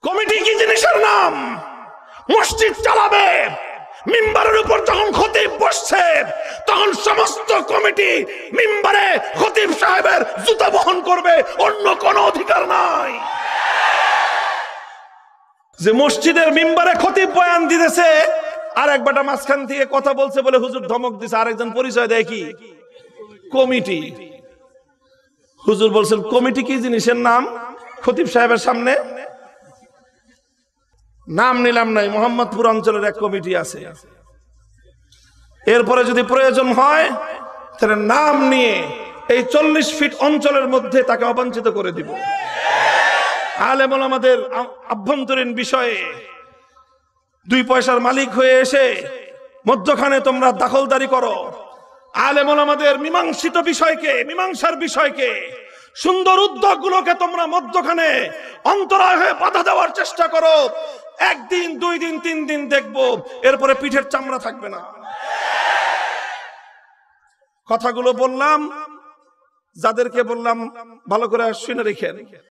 Committee কি জিনিসের নাম? মসজিদ চালাবে, মিম্বারের উপর যখন খতিব বসছে তখন সমস্ত কমিটি মিম্বারে খতিব সাহেবের জুতা বহন করবে, অন্য কোনো অধিকার নাই। যে মসজিদের মিম্বারে খতিব বয়ান দিতেছে আর এক বেটা মাঝখান থেকে কথা বলছে বলে হুজুর ধমক দিছে, আরেকজন পরিচয় দেয় কি কমিটি। হুজুর বলছেন কমিটি কি জিনিসের নাম? খতিব সাহেবের সামনে নাম নিলাম নাই, মোহাম্মদপুর অঞ্চলের এক কমিটি আছে, এরপরে যদি প্রয়োজন হয় তাহলে নাম নিয়ে এই 40 ফিট অঞ্চলের মধ্যে তাকে অবাঞ্ছিত করে দিব। আলেম ওলামাদের আভ্যন্তরীণ বিষয়ে 2 পয়সার মালিক হয়ে এসে মধ্যখানে তোমরা দখলদারি করো। আলেম ওলামাদের মীমাংসিত বিষয়কে, মীমাংসার বিষয়কে, সুন্দর উদ্যোগগুলোকে তোমরা মধ্যখানে অন্তরায় হয়ে বাধা দেওয়ার চেষ্টা করো। 1 দিন 2 দিন 3 দিন দেখবো, এরপরে পিঠের চামড়া থাকবে না। কথাগুলো বললাম, যাদেরকে বললাম ভালো করে শুনে রেখেন।